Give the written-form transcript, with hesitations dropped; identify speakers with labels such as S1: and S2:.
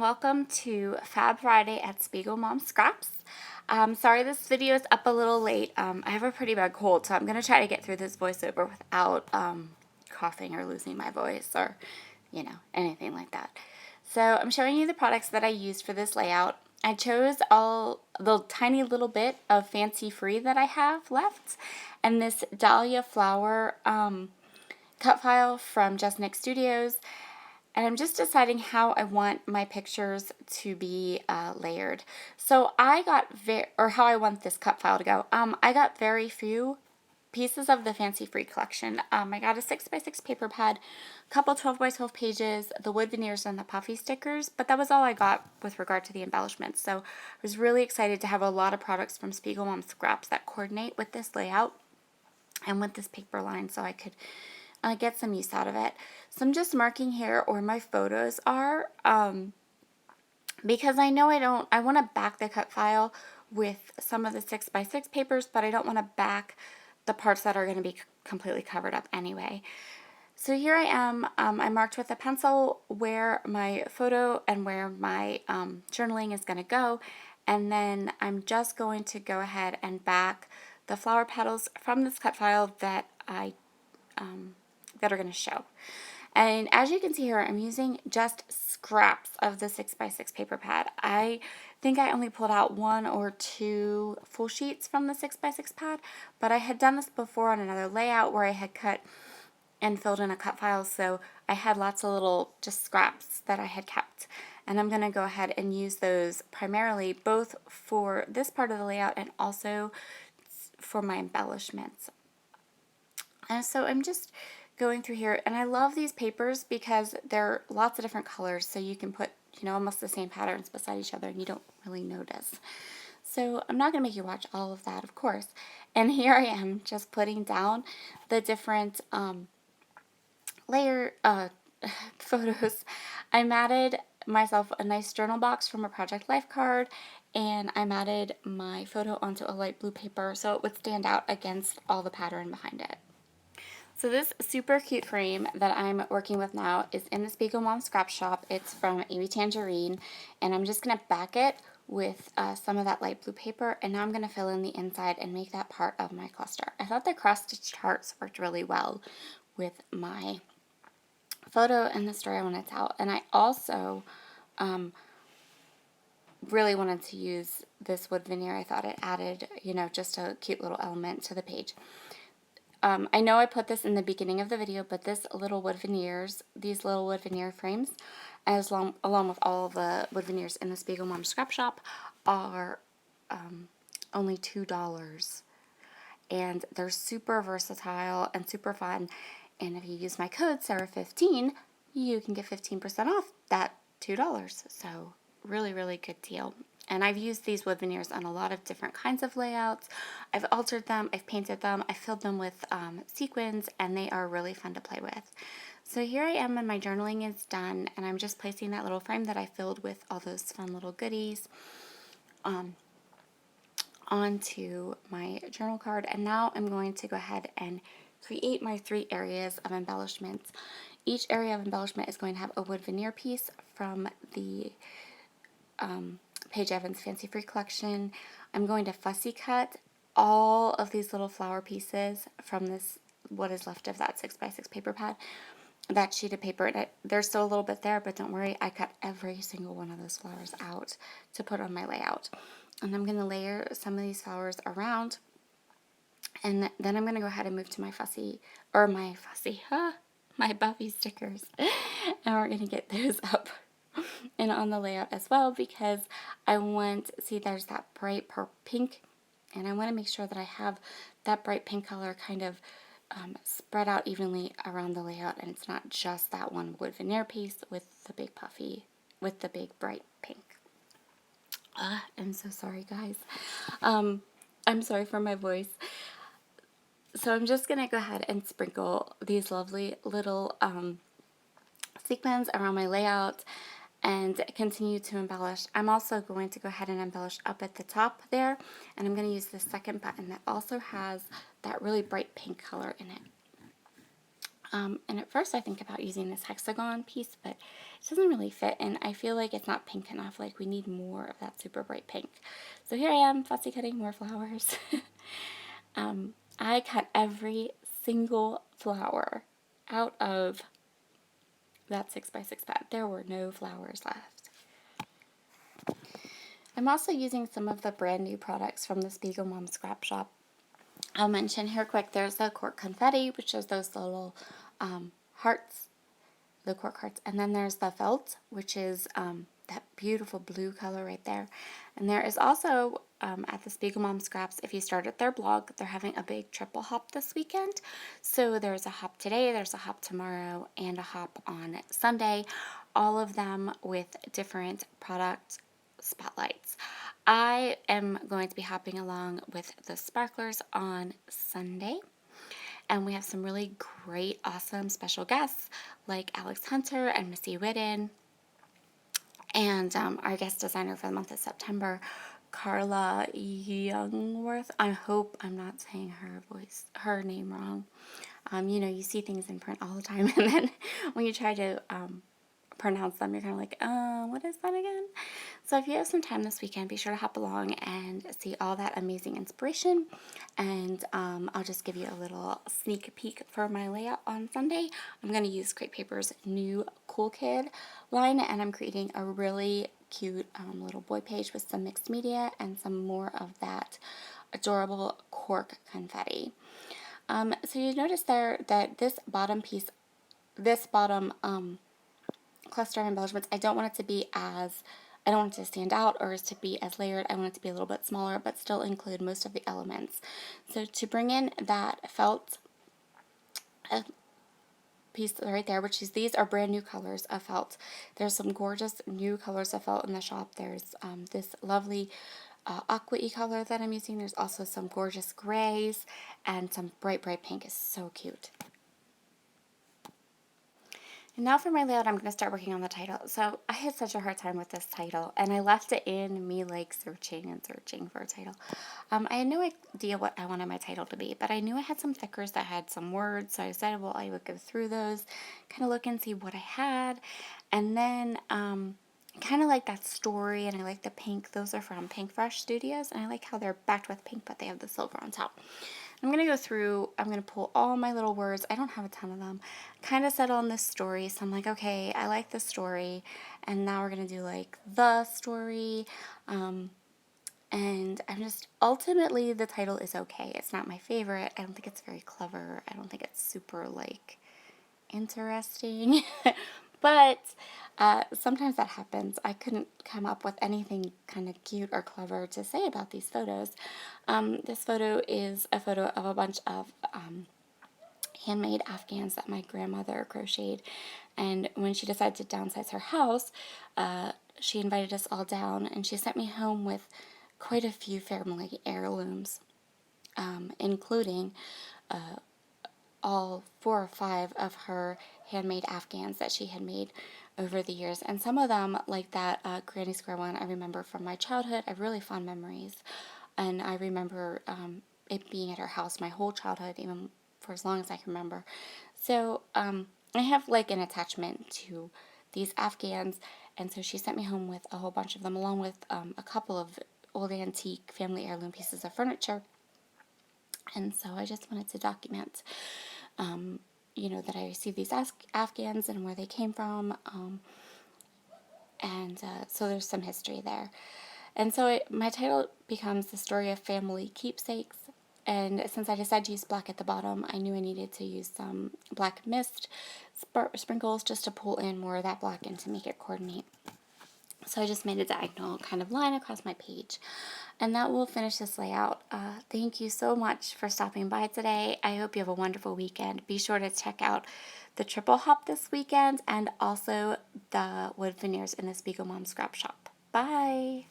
S1: welcome to Fab Friday at Spiegel Mom Scraps. Sorry this video is up a little late. I have a pretty bad cold, so I'm going to try to get through this voiceover without coughing or losing my voice or, anything like that. So I'm showing you the products that I used for this layout. I chose all the tiny little bit of Fancy Free that I have left, and this Dahlia Flower cut file from Just Nick Studios. And I'm just deciding how I want my pictures to be layered. So I got how I want this cut file to go. I got very few pieces of the Fancy Free collection. I got a 6x6 paper pad, a couple 12x12 pages, the wood veneers, and the puffy stickers, but that was all I got with regard to the embellishments. So I was really excited to have a lot of products from Spiegel Mom Scraps that coordinate with this layout and with this paper line, so I could get some use out of it. So I'm just marking here where my photos are because I know I want to back the cut file with some of the 6x6 papers, but I don't want to back the parts that are going to be completely covered up anyway. So here I am. I marked with a pencil where my photo and where my journaling is going to go, and then I'm just going to go ahead and back the flower petals from this cut file that that are going to show. And as you can see here, I'm using just scraps of the 6x6 paper pad. I think I only pulled out 1 or 2 full sheets from the 6x6 pad, but I had done this before on another layout where I had cut and filled in a cut file, so I had lots of little just scraps that I had kept. And I'm going to go ahead and use those primarily both for this part of the layout and also for my embellishments. And so I'm just going through here, and I love these papers because they're lots of different colors, so you can put, almost the same patterns beside each other and you don't really notice. So I'm not going to make you watch all of that, of course. And here I am just putting down the different layer photos. I matted myself a nice journal box from a Project Life card, and I matted my photo onto a light blue paper so it would stand out against all the pattern behind it. So this super cute frame that I'm working with now is in the Spiegel Mom Scrap Shop. It's from Amy Tangerine, and I'm just going to back it with some of that light blue paper, and now I'm going to fill in the inside and make that part of my cluster. I thought the cross-stitch hearts worked really well with my photo and the story I wanted to tell, and I also really wanted to use this wood veneer. I thought it added, just a cute little element to the page. I know I put this in the beginning of the video, but these little wood veneer frames, along with all the wood veneers in the Spiegel Mom Scrap Shop, are only $2. And they're super versatile and super fun. And if you use my code Sara15, you can get 15% off that $2. So really, really good deal. And I've used these wood veneers on a lot of different kinds of layouts. I've altered them, I've painted them, I filled them with sequins, and they are really fun to play with. So here I am and my journaling is done, and I'm just placing that little frame that I filled with all those fun little goodies onto my journal card. And now I'm going to go ahead and create my 3 areas of embellishments. Each area of embellishment is going to have a wood veneer piece from the Paige Evans Fancy Free collection. I'm going to fussy cut all of these little flower pieces from this, what is left of that 6x6 paper pad, that sheet of paper. There's still a little bit there, but don't worry, I cut every single one of those flowers out to put on my layout. And I'm going to layer some of these flowers around, and then I'm going to go ahead and move to my my Buffy stickers, and we're going to get those up and on the layout as well, because I want, see, there's that bright pink, and I want to make sure that I have that bright pink color kind of spread out evenly around the layout, and it's not just that one wood veneer piece with the big bright pink. I'm so sorry, guys. I'm sorry for my voice. So I'm just going to go ahead and sprinkle these lovely little sequins around my layout and continue to embellish. I'm also going to go ahead and embellish up at the top there, and I'm going to use the second button that also has that really bright pink color in it. And at first I think about using this hexagon piece, but it doesn't really fit, and I feel like it's not pink enough. Like, we need more of that super bright pink. So here I am, fussy cutting more flowers. I cut every single flower out of that 6x6 pad. There were no flowers left. I'm also using some of the brand new products from the Spiegel Mom Scrap Shop. I'll mention here quick, there's the cork confetti, which is those little hearts, the cork hearts. And then there's the felt, which is that beautiful blue color right there. And there is also, at the Spiegel Mom Scraps, if you start at their blog, they're having a big triple hop this weekend. So there's a hop today, there's a hop tomorrow, and a hop on Sunday. All of them with different product spotlights. I am going to be hopping along with the sparklers on Sunday. And we have some really great, awesome special guests like Alex Hunter and Missy Whitten. And our guest designer for the month of September, Carla Youngworth. I hope I'm not saying her name wrong. You know, you see things in print all the time, and then when you try to pronounce them, you're kind of like, what is that again? So if you have some time this weekend, be sure to hop along and see all that amazing inspiration. And I'll just give you a little sneak peek for my layout on Sunday. I'm going to use Crate Paper's new Cool Kid line, and I'm creating a really cute little boy page with some mixed media and some more of that adorable cork confetti. So you notice there that this bottom piece, this bottom cluster of embellishments, I don't want it to be I don't want it to stand out or to be as layered. I want it to be a little bit smaller, but still include most of the elements. So to bring in that felt piece right there, which is, these are brand new colors of felt. There's some gorgeous new colors of felt in the shop. There's this lovely aqua-y color that I'm using. There's also some gorgeous grays and some bright, bright pink. Is so cute. And now for my layout, I'm going to start working on the title. So I had such a hard time with this title, and I left it in me like searching and searching for a title. I had no idea what I wanted my title to be, but I knew I had some stickers that had some words, so I decided, well, I would go through those, kind of look and see what I had, and then kind of like that story, and I like the pink. Those are from Pink Fresh Studios, and I like how they're backed with pink, but they have the silver on top. I'm going to go through, I'm going to pull all my little words. I don't have a ton of them. Kind of settle on this story. So I'm like, okay, I like the story. And now we're going to do like the story. And I'm just, ultimately the title is okay. It's not my favorite. I don't think it's very clever. I don't think it's super like interesting. But sometimes that happens. I couldn't come up with anything kind of cute or clever to say about these photos. This photo is a photo of a bunch of handmade Afghans that my grandmother crocheted. And when she decided to downsize her house, she invited us all down, and she sent me home with quite a few family heirlooms, including all 4 or 5 of her handmade Afghans that she had made over the years. And some of them, like that Granny Square one, I remember from my childhood. I have really fond memories. And I remember it being at her house my whole childhood, even for as long as I can remember. So I have like an attachment to these Afghans. And so she sent me home with a whole bunch of them, along with a couple of old antique family heirloom pieces of furniture. And so I just wanted to document, you know, that I received these Afghans and where they came from. So there's some history there. And so my title becomes The Story of Family Keepsakes. And since I decided to use black at the bottom, I knew I needed to use some black mist sprinkles just to pull in more of that black and to make it coordinate. So I just made a diagonal kind of line across my page. And that will finish this layout. Thank you so much for stopping by today. I hope you have a wonderful weekend. Be sure to check out the triple hop this weekend and also the wood veneers in the Spiegel Mom Scrap Shop. Bye!